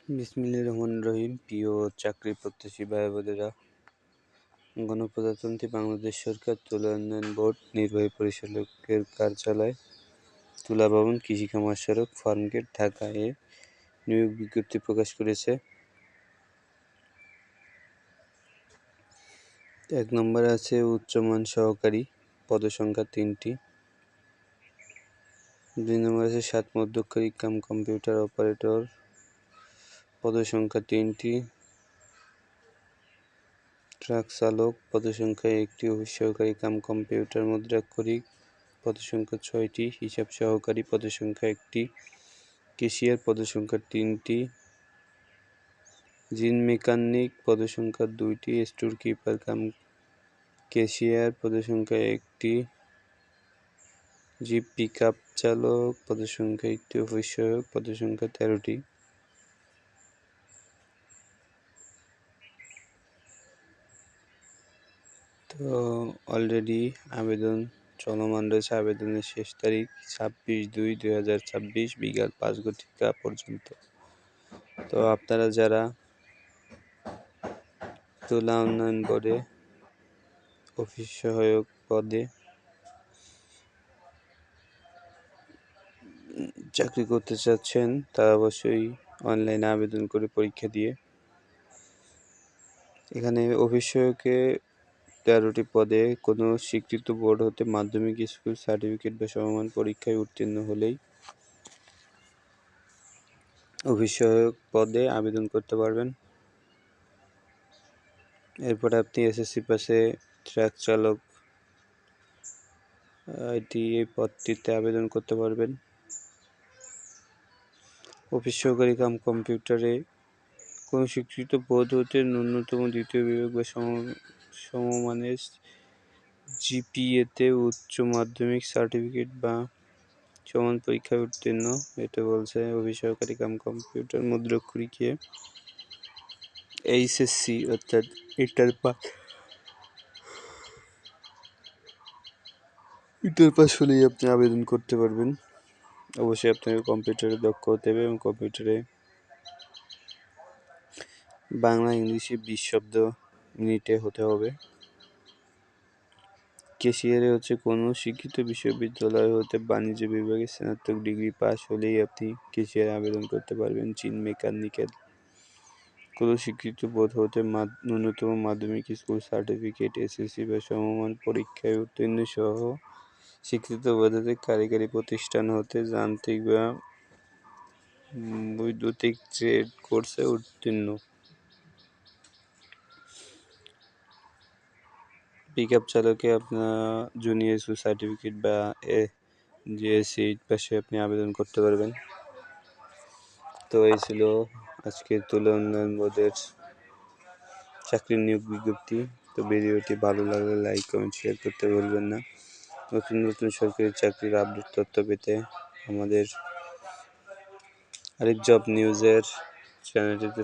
বিসমিল্লাহির রহমানির রহিম। প্রিয় চাকরি প্রত্যাশী ভাই বোনেরা, গণপ্রজাতন্ত্রী বাংলাদেশ সরকার তুলা উন্নয়ন বোর্ড নির্বাহী পরিচালকের কার্যালয়, তুলা ভবন, কৃষি খামার সড়ক, ফার্মগেট, ঢাকা এ নিয়োগ বিজ্ঞপ্তি প্রকাশ করেছে। 1 নম্বরে আছে উচ্চমান সহকারী, পদসংখ্যা 3টি। 2 নম্বরে আছে 7 মধ্যক্ষরী কাম কম্পিউটার অপারেটর, পদসংখ্যা 3টি। ট্রাক চালক, পদসংখ্যা 1টি। অফিস সহকারী কাম কম্পিউটার মুদ্রাক্ষরিক, পদসংখ্যা 6টি। হিসাব সহকারী, পদসংখ্যা 1টি। ক্যাশিয়ার, পদসংখ্যা 3টি। জিন মেকানিক, পদসংখ্যা 2টি। স্টোর কিপার কাম ক্যাশিয়ার, পদসংখ্যা 1টি। জিপ পিকআপ চালক, পদসংখ্যা 1টি। অফিস সহায়ক, পদসংখ্যা 13টি। তো অলরেডি আবেদন চলমান রয়েছে। আবেদনের শেষ তারিখ 26/2/2026 বিকাল 5 পর্যন্ত। তো আপনারা যারা তুলা উন্নয়ন বোর্ডে অফিস সহায়ক পদে চাকরি করতে চাচ্ছেন, তারা অবশ্যই অনলাইনে আবেদন করে পরীক্ষা দিয়ে এখানে অফিস সহায়কে 13টি পদে কোনো স্বীকৃত বোর্ড হতে মাধ্যমিক স্কুল সার্টিফিকেট বা সমমান পরীক্ষায় উত্তীর্ণ হলেই অফিস সহায়ক পদে আবেদন করতে পারবেন। এরপরে আপনি এসএসসি পাশে ট্রাক চালক এই পদটিতে আবেদন করতে পারবেন। অফিস সহকারী কাম কম্পিউটারে কোনো স্বীকৃত বোর্ড হতে ন্যূনতম 2য় বিভাগ বা সমমানের জিপিএতে উচ্চ মাধ্যমিক সার্টিফিকেট বা সমান পরীক্ষায় উত্তীর্ণ। এটা বলছে অফিস সহকারী কাম কম্পিউটার মুদ্রাক্ষরিকে এইচএসসি অর্থাৎ ইন্টার পাস হলেই আপনি আবেদন করতে পারবেন। অবশ্যই আপনাকে কম্পিউটারে দক্ষ হতে হবে এবং কম্পিউটারে বাংলা ইংলিশে 20 শব্দ মিনিটে হতে হবে। ক্যাশিয়ারে হচ্ছে কোনো শিক্ষিত বিশ্ববিদ্যালয় হতে বাণিজ্য বিভাগে স্নাতক ডিগ্রি পাস হলেই আপনি ক্যাশিয়ারে আবেদন করতে পারবেন। জিন মেকানিক্যাল কোনো স্বীকৃত বোর্ড হতে ন্যূনতম মাধ্যমিক স্কুল সার্টিফিকেট, এসএসসি বা সমমান পরীক্ষায় উত্তীর্ণ সহ স্বীকৃত বোর্ডের কারিগরি প্রতিষ্ঠান হতে যান্ত্রিক বা বৈদ্যুতিক ট্রেড কোর্সে উত্তীর্ণ। পিকআপ চালকে আপনার জুনিয়র স্কুল সার্টিফিকেট বা জিএসসি পাশে আপনি আবেদন করতে পারবেন। তো এই ছিল আজকের তুলা উন্নয়ন বোর্ডের চাকরির নিয়োগ বিজ্ঞপ্তি। তো ভিডিওটি ভালো লাগলে লাইক, কমেন্ট, শেয়ার করতে ভুলবেন না। নতুন নতুন সরকারি চাকরির আপডেট তথ্য পেতে আমাদের আরেক জব নিউজের চ্যানেলটিতে